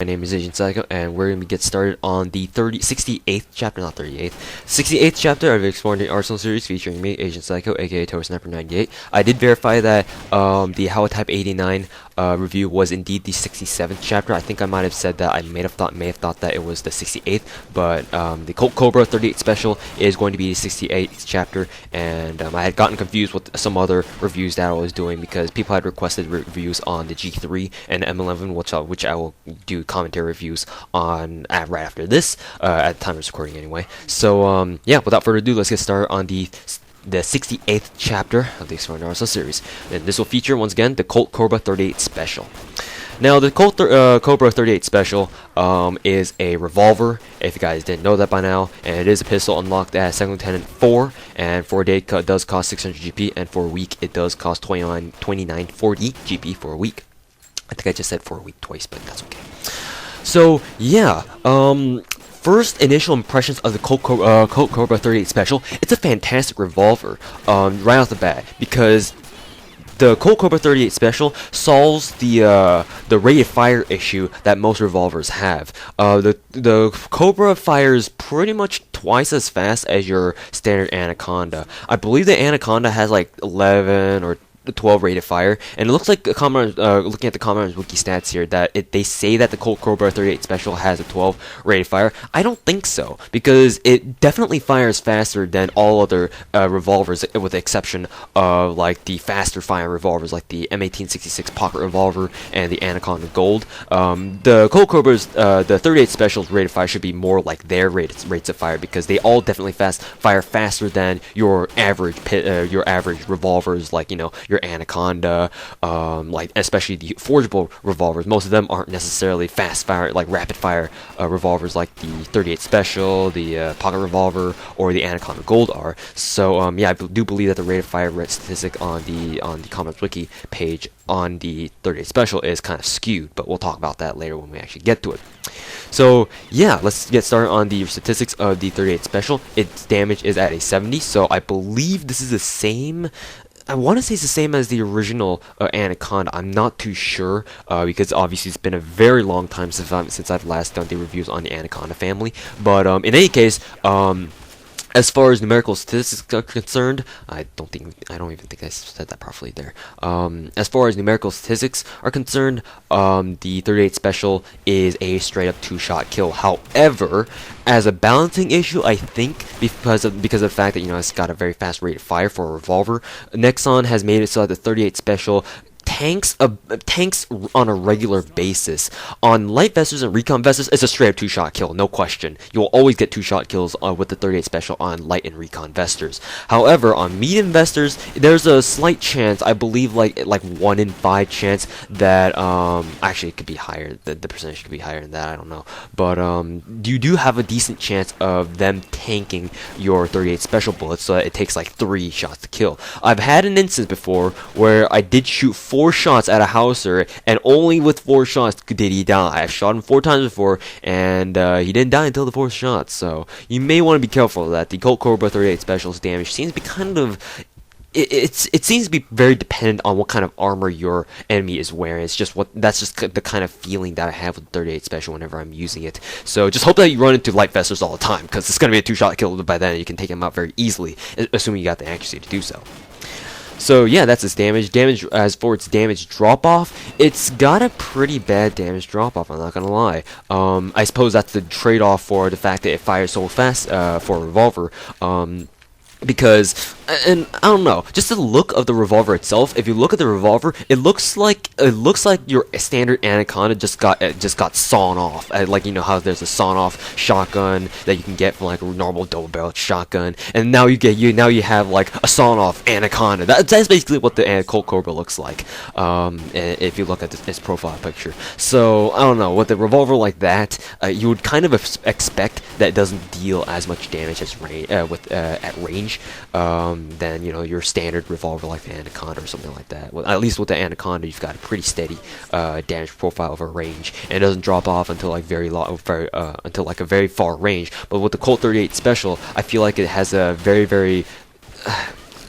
My name is Agent Psycho, and we're going to get started on the 68th chapter, not 38th, 68th chapter of Exploring the Arsenal series featuring me, Agent Psycho, aka Tower Sniper 98. I did verify that the Howa Type 89 review was indeed the 67th chapter. I think I might have said that. I may have thought that it was the 68th, but the Colt Cobra 38 special is going to be the 68th chapter, and I had gotten confused with some other reviews that I was doing because people had requested reviews on the G3 and M11, which I will do commentary reviews on right after this, at the time of recording anyway. So yeah, without further ado, let's get started on the 68th chapter of the Exploring the Arsenal series, and this will feature once again the Colt Cobra 38 special. Now, the Colt Cobra 38 special is a revolver, if you guys didn't know that by now, and it is a pistol unlocked at 2nd Lieutenant 4, and for a day it does cost 600 GP, and for a week it does cost 2940 GP for a week. I think I just said for a week twice, but that's okay. So, yeah, first initial impressions of the Colt Cobra 38 special, it's a fantastic revolver, right off the bat, because the Colt Cobra 38 special solves the rate of fire issue that most revolvers have. The Cobra fires pretty much twice as fast as your standard Anaconda. I believe the Anaconda has like 11 or 12 rate of fire, and it looks like looking at the Commander's wiki stats here that they say that the Colt Cobra 38 special has a 12 rate of fire. I don't think so, because it definitely fires faster than all other revolvers, with the exception of like the faster firing revolvers like the M1866 pocket revolver and the Anaconda Gold. The Colt Cobra's the 38 special's rate of fire should be more like their rates of fire, because they all definitely fire faster than your average revolvers, like, you know, your Anaconda, like especially the forgeable revolvers. Most of them aren't necessarily fast fire, like rapid fire revolvers like the 38 special, the pocket revolver, or the Anaconda Gold are. So yeah, I do believe that the rate of fire statistic on the Commons Wiki page on the 38 special is kind of skewed, but we'll talk about that later when we actually get to it. So yeah, let's get started on the statistics of the 38 special. Its damage is at a 70, so I believe this is the same. I want to say it's the same as the original Anaconda. I'm not too sure, because obviously it's been a very long time since I've last done the reviews on the Anaconda family. But in any case, as far as numerical statistics are concerned, I don't even think I said that properly there. As far as numerical statistics are concerned, the 38 special is a straight up 2-shot kill. However, as a balancing issue, I think because of the fact that, you know, it's got a very fast rate of fire for a revolver, Nexon has made it so that the 38 special tanks on a regular basis. On light vesters and recon vesters, it's a straight up 2-shot kill, no question. You'll always get 2-shot kills with the 38 special on light and recon vesters. However, on medium vesters, there's a slight chance, I believe like 1 in 5 chance that actually it could be higher. The percentage could be higher than that, I don't know. But you do have a decent chance of them tanking your 38 special bullets, so that it takes like 3 shots to kill. I've had an instance before where I did shoot 4 shots at a houser, and only with 4 shots did he die. I've shot him 4 times before, and he didn't die until the 4th shot, so you may want to be careful of that. The Colt Cobra 38 special's damage seems to be kind of... It seems to be very dependent on what kind of armor your enemy is wearing. That's just the kind of feeling that I have with 38 special whenever I'm using it. So just hope that you run into light vesters all the time, because it's going to be a 2-shot kill by then, and you can take him out very easily, assuming you got the accuracy to do so. So yeah, that's its damage. As for its damage drop-off, it's got a pretty bad damage drop-off, I'm not gonna lie. I suppose that's the trade-off for the fact that it fires so fast for a revolver. Because, and I don't know, just the look of the revolver itself. If you look at the revolver, it looks like your standard Anaconda just got sawn off. Like, you know how there's a sawn off shotgun that you can get from like a normal double barrel shotgun, and now you have like a sawn off Anaconda. That's basically what the Colt Cobra looks like. If you look at its profile picture. So I don't know, with a revolver like that, you would kind of expect that it doesn't deal as much damage as at range. Than, you know, your standard revolver like the Anaconda or something like that. Well, at least with the Anaconda, you've got a pretty steady damage profile over range, and it doesn't drop off until like until like a very far range. But with the Colt 38 special, I feel like it has a very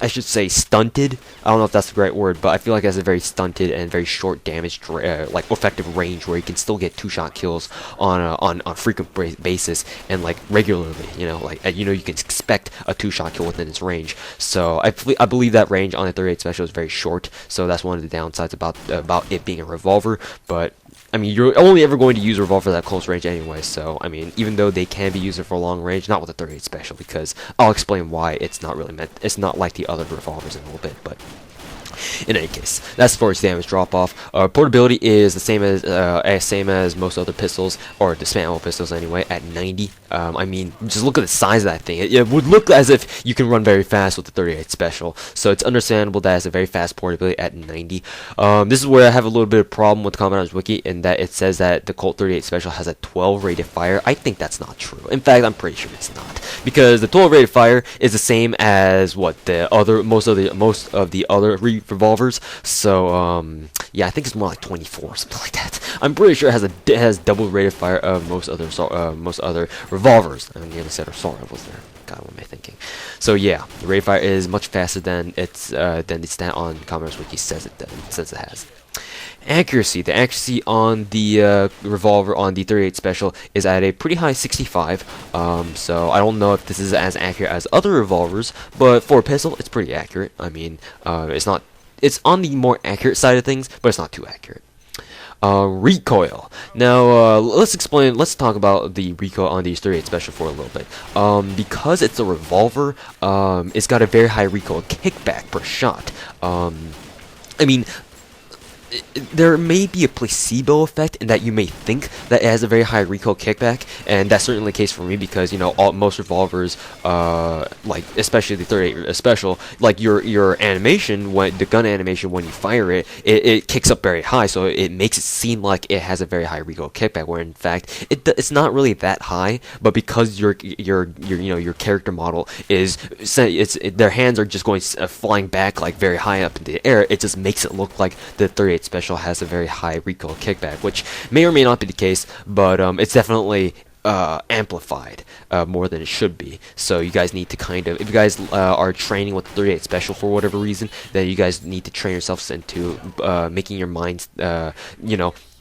I should say stunted. I don't know if that's the right word, but I feel like it has a very stunted and very short damage, like effective range, where you can still get 2-shot kills on frequent basis and like regularly. You know, like you can expect a 2-shot kill within its range. So I believe that range on the 38 special is very short. So that's one of the downsides about it being a revolver. But I mean, you're only ever going to use a revolver at close range anyway, so, I mean, even though they can be used for long range, not with the 38 special, because I'll explain why it's not really meant, it's not like the other revolvers in a little bit, but in any case, that's for its damage drop-off. Portability is the same as most other pistols, or the spam ammo pistols anyway, at 90. I mean, just look at the size of that thing. It would look as if you can run very fast with the 38 special, so it's understandable that it's a very fast portability at 90. This is where I have a little bit of problem with the Commander's Wiki, in that it says that the Colt 38 special has a 12 rate of fire. I think that's not true. In fact, I'm pretty sure it's not, because the 12 rate of fire is the same as what the other most of the other revolvers. So yeah, I think it's more like 24 or something like that. I'm pretty sure it has double rate of fire of most other revolvers. I nearly said assault rifles there. God, what am I thinking? So yeah, the rate of fire is much faster than the stat on Commander's Wiki says it has. Accuracy. The accuracy on the revolver on the 38 special is at a pretty high 65. So I don't know if this is as accurate as other revolvers, but for a pistol, it's pretty accurate. I mean, it's on the more accurate side of things, but it's not too accurate. Recoil. Now, let's talk about the recoil on the 38 special for a little bit. Because it's a revolver, it's got a very high recoil kickback per shot. I mean, there may be a placebo effect in that you may think that it has a very high recoil kickback, and that's certainly the case for me, because most revolvers, like especially the 38 special, like your animation, when the gun animation when you fire it kicks up very high, so it makes it seem like it has a very high recoil kickback, where in fact it's not really that high. But because your character model is their hands are just going flying back like very high up into the air, it just makes it look like the 38 special has a very high recoil kickback, which may or may not be the case, but it's definitely amplified more than it should be. So you guys need to if you guys are training with the 38 special for whatever reason, then you guys need to train yourselves into making your minds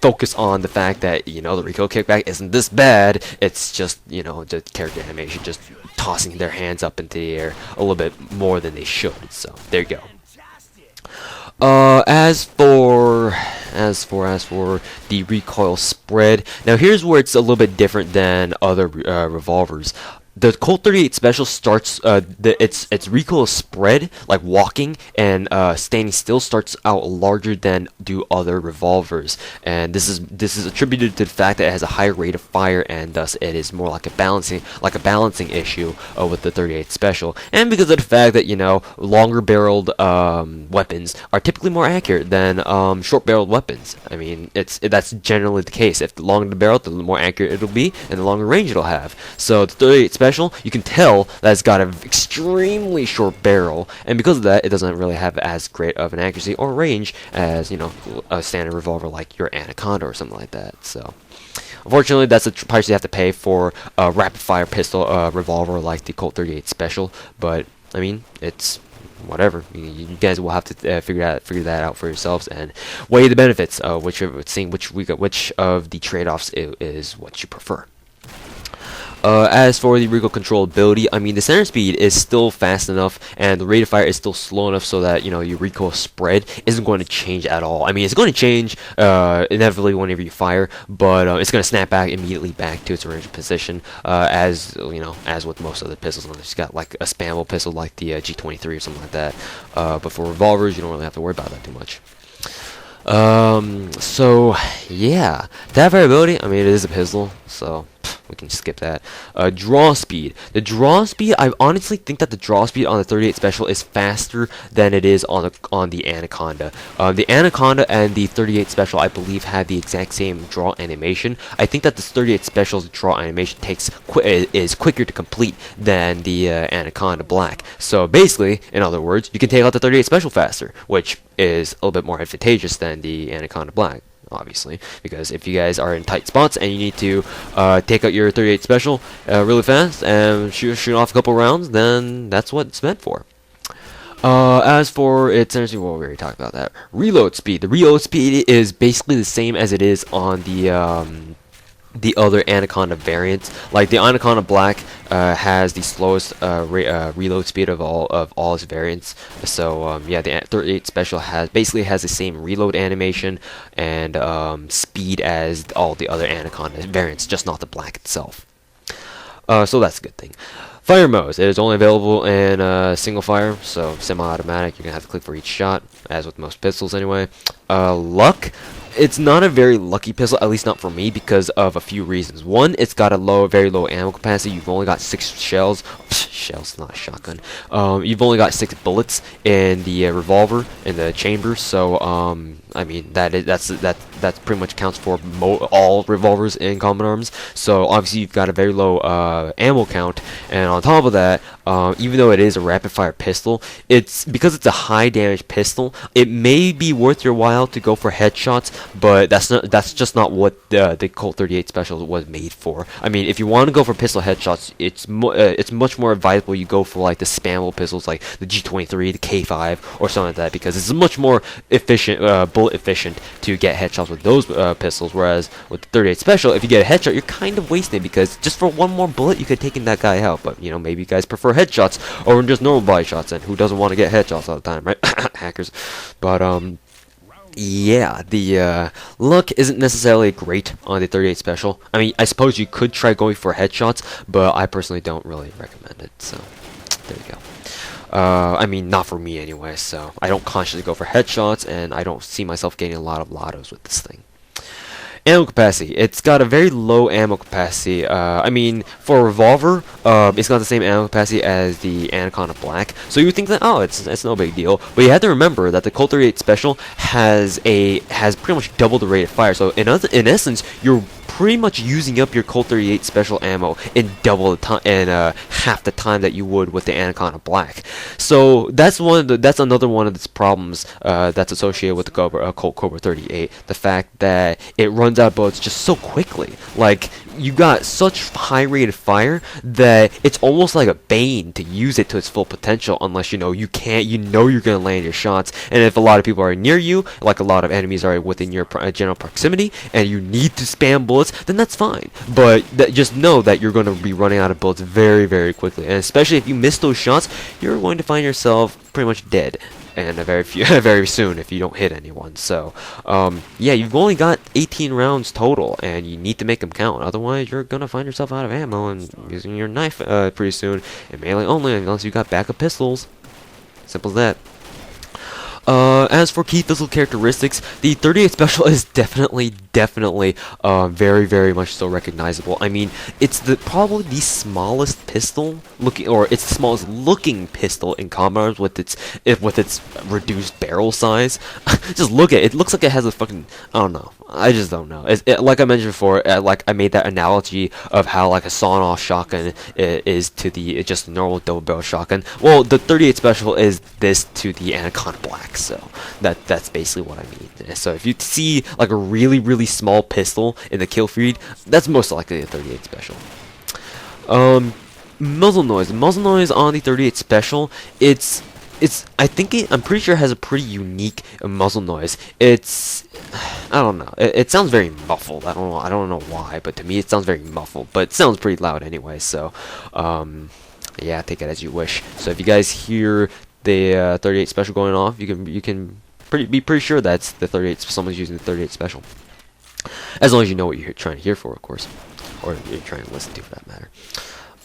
focus on the fact that the recoil kickback isn't this bad. It's just the character animation just tossing their hands up into the air a little bit more than they should. So there you go. As for the recoil spread, now here's where it's a little bit different than other revolvers. The Colt 38 special starts its recoil spread, like walking and standing still, starts out larger than do other revolvers, and this is attributed to the fact that it has a higher rate of fire, and thus it is more like a balancing issue with the 38 special, and because of the fact that longer barreled weapons are typically more accurate than short barreled weapons. I mean, that's generally the case. If the longer the barrel, the more accurate it'll be, and the longer range it'll have. So the 38 special, you can tell that it's got an extremely short barrel, and because of that, it doesn't really have as great of an accuracy or range as a standard revolver like your Anaconda or something like that. So unfortunately, that's the price you have to pay for a rapid fire pistol revolver like the Colt 38 special. But I mean, it's whatever. You guys will have to figure that out for yourselves and weigh the benefits, seeing which of the trade-offs is what you prefer. As for the Recoil Controlability, I mean, the center speed is still fast enough, and the rate of fire is still slow enough so that your recoil spread isn't going to change at all. I mean, it's going to change inevitably whenever you fire, but it's going to snap back immediately back to its original position, as with most other pistols, unless you got like a spammable pistol like the G23 or something like that. But for revolvers, you don't really have to worry about that too much. So yeah, that variability, I mean, it is a pistol, so we can skip that. Draw speed. The draw speed, I honestly think that the draw speed on the 38 special is faster than it is on the Anaconda. The Anaconda and the 38 special, I believe, have the exact same draw animation. I think that the 38 special's draw animation is quicker to complete than the Anaconda Black. So basically, in other words, you can take out the 38 special faster, which is a little bit more advantageous than the Anaconda Black, obviously, because if you guys are in tight spots and you need to take out your 38 special really fast and shoot off a couple rounds, then that's what it's meant for. As for its energy, well, we already talked about that. Reload speed. The reload speed is basically the same as it is on the other Anaconda variants. Like the Anaconda Black has the slowest reload speed of all its variants. So yeah, the 38 Special basically has the same reload animation and speed as all the other Anaconda variants, just not the Black itself. So that's a good thing. Fire modes. It is only available in single fire, so semi-automatic. You're gonna have to click for each shot, as with most pistols anyway. Luck. It's not a very lucky pistol, at least not for me, because of a few reasons. One, it's got a very low ammo capacity. You've only got 6 shells. Shells, not a shotgun. You've only got 6 bullets in the revolver in the chamber. So I mean that's pretty much counts for all revolvers in Common Arms. So obviously you've got a very low ammo count, and on top of that, even though it is a rapid fire pistol, because it's a high damage pistol. It may be worth your while to go for headshots, but that's just not what the Colt 38 Special was made for. I mean, if you want to go for pistol headshots, it's much more advisable you go for like the spammable pistols like the G23, the K5, or something like that, because it's much more efficient, bullet efficient to get headshots with those pistols. Whereas with the 38 Special, if you get a headshot, you're kind of wasting, because just for one more bullet, you could have taken that guy out. But you know, maybe you guys prefer headshots over just normal body shots, and who doesn't want to get headshots all the time, right? Hackers. But yeah, the luck isn't necessarily great on the 38 Special. I mean, I suppose you could try going for headshots, but I personally don't really recommend it. So there you go. I mean, not for me anyway. So I don't consciously go for headshots, and I don't see myself getting a lot of lottos with this thing. Ammo capacity. It's got a very low ammo capacity. I mean, for a revolver, it's got the same ammo capacity as the Anaconda Black. So you would think that, oh, it's no big deal. But you have to remember that the Colt 38 Special has pretty much double the rate of fire. So in essence, you're pretty much using up your Colt 38 Special ammo in double the time, and half the time that you would with the Anaconda Black. So that's another one of the problems that's associated with the Colt Cobra 38. The fact that it runs out of bullets just so quickly. Like, you got such high rate of fire that it's almost like a bane to use it to its full potential, unless you're gonna land your shots. And if a lot of people are near you, like a lot of enemies are within your general proximity, and you need to spam bullets, then that's fine. But just know that you're going to be running out of bullets very, very quickly, and especially if you miss those shots, you're going to find yourself pretty much dead, and very soon if you don't hit anyone. So yeah, you've only got 18 rounds total, and you need to make them count. Otherwise, you're gonna find yourself out of ammo and using your knife pretty soon, and melee only unless you got backup pistols. Simple as that. As for key physical characteristics, the 38 Special is definitely very, very much so recognizable. I mean, it's probably the smallest pistol looking, or it's the smallest looking pistol in Common Arms with its reduced barrel size. Just look at it. It looks like it has a fucking, I don't know. I just don't know. Like I mentioned before, like I made that analogy of how like a sawn-off shotgun is to the just a normal double barrel shotgun. Well, the 38 Special is this to the Anaconda Black. So that's basically what I mean. So if you see like a really, really small pistol in the kill feed, that's most likely a 38 Special. Muzzle noise. Muzzle noise on the 38 Special, I'm pretty sure it has a pretty unique muzzle noise. I don't know. It sounds very muffled. I don't know why, but to me it sounds very muffled. But it sounds pretty loud anyway. So, yeah, take it as you wish. So if you guys hear the 38 Special going off, you can be pretty sure that's the 38. Someone's using the 38 Special. As long as you know what you're trying to hear for, of course, or you're trying to listen to, for that matter.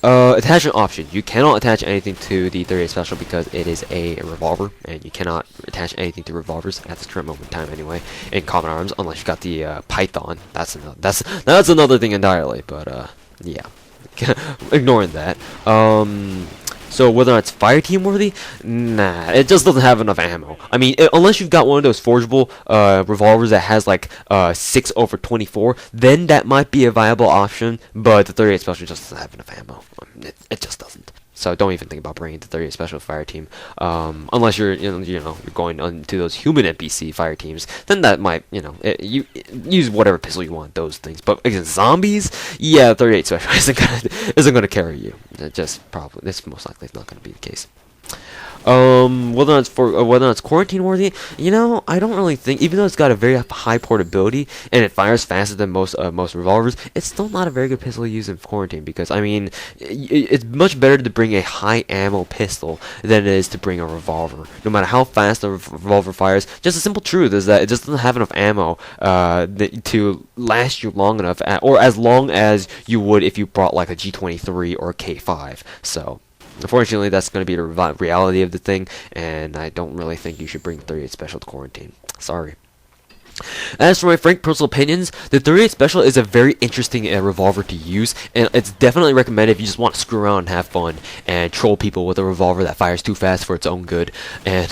Attachment option. You cannot attach anything to the 38 Special because it is a revolver, and you cannot attach anything to revolvers at this current moment in time anyway in Common Arms, unless you got the Python. That's another thing entirely. But yeah, ignoring that. So whether or not it's fire team worthy, nah, it just doesn't have enough ammo. I mean, unless you've got one of those forgeable revolvers that has like 6/24, then that might be a viable option. But the 38 Special just doesn't have enough ammo. It just doesn't. So don't even think about bringing the 38 Special fire team, unless you're you're going into those human NPC fire teams. Then that might you use whatever pistol you want, those things. But against zombies, yeah, 38 Special isn't gonna carry you. It's most likely not gonna be the case. Whether it's for whether it's quarantine worthy, I don't really think. Even though it's got a very high portability and it fires faster than most revolvers, it's still not a very good pistol to use in quarantine because I mean, it's much better to bring a high ammo pistol than it is to bring a revolver. No matter how fast a revolver fires, just a simple truth is that it just doesn't have enough ammo to last you long enough, or as long as you would if you brought like a G23 or a K5. So. Unfortunately, that's going to be the reality of the thing, and I don't really think you should bring the 38 Special to quarantine. Sorry. As for my frank personal opinions, the 38 Special is a very interesting revolver to use, and it's definitely recommended if you just want to screw around and have fun and troll people with a revolver that fires too fast for its own good. And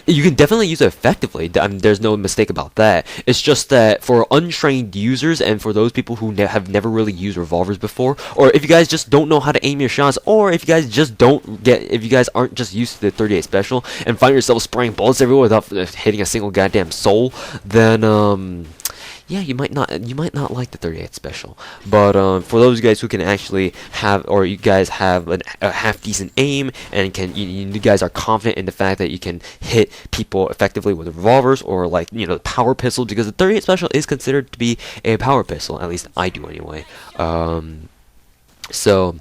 you can definitely use it effectively. I mean, there's no mistake about that. It's just that for untrained users and for those people who have never really used revolvers before, or if you guys just don't know how to aim your shots, or if you guys just if you guys aren't just used to the 38 Special and find yourself spraying bullets everywhere without hitting a single goddamn soul, then yeah, you might not like the 38 Special. But for those guys who can actually have, or you guys have a half decent aim and you guys are confident in the fact that you can hit people effectively with revolvers or like the power pistol, because the 38 Special is considered to be a power pistol. At least I do anyway. So.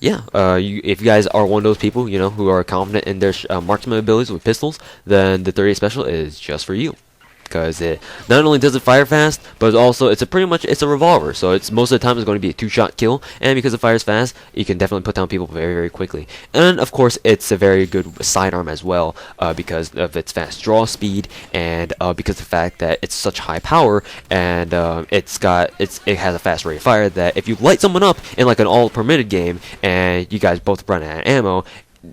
Yeah, if you guys are one of those people, who are confident in their marksman abilities with pistols, then the 38 Special is just for you. Because it not only does it fire fast, but also it's a revolver, so it's most of the time it's going to be a 2-shot kill, and because it fires fast, you can definitely put down people very, very quickly. And of course, it's a very good sidearm as well, because of its fast draw speed, and because of the fact that it's such high power, and it has a fast rate of fire that if you light someone up in like an all permitted game, and you guys both run out of ammo,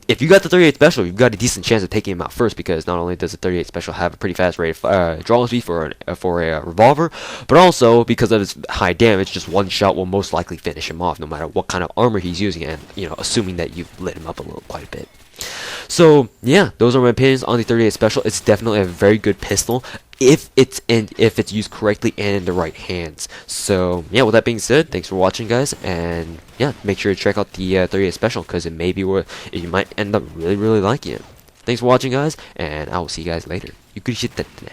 if you got the 38 Special, you've got a decent chance of taking him out first, because not only does the 38 Special have a pretty fast rate of draw speed for a revolver, but also because of its high damage, just one shot will most likely finish him off, no matter what kind of armor he's using, and assuming that you've lit him up quite a bit. So yeah, those are my opinions on the 38 Special. It's definitely a very good pistol if it's used correctly and in the right hands. So yeah, with that being said, thanks for watching, guys, and yeah, make sure to check out the 38 Special, because it may be you might end up really, really liking it. Thanks for watching, guys, and I will see you guys later. You could shit that today.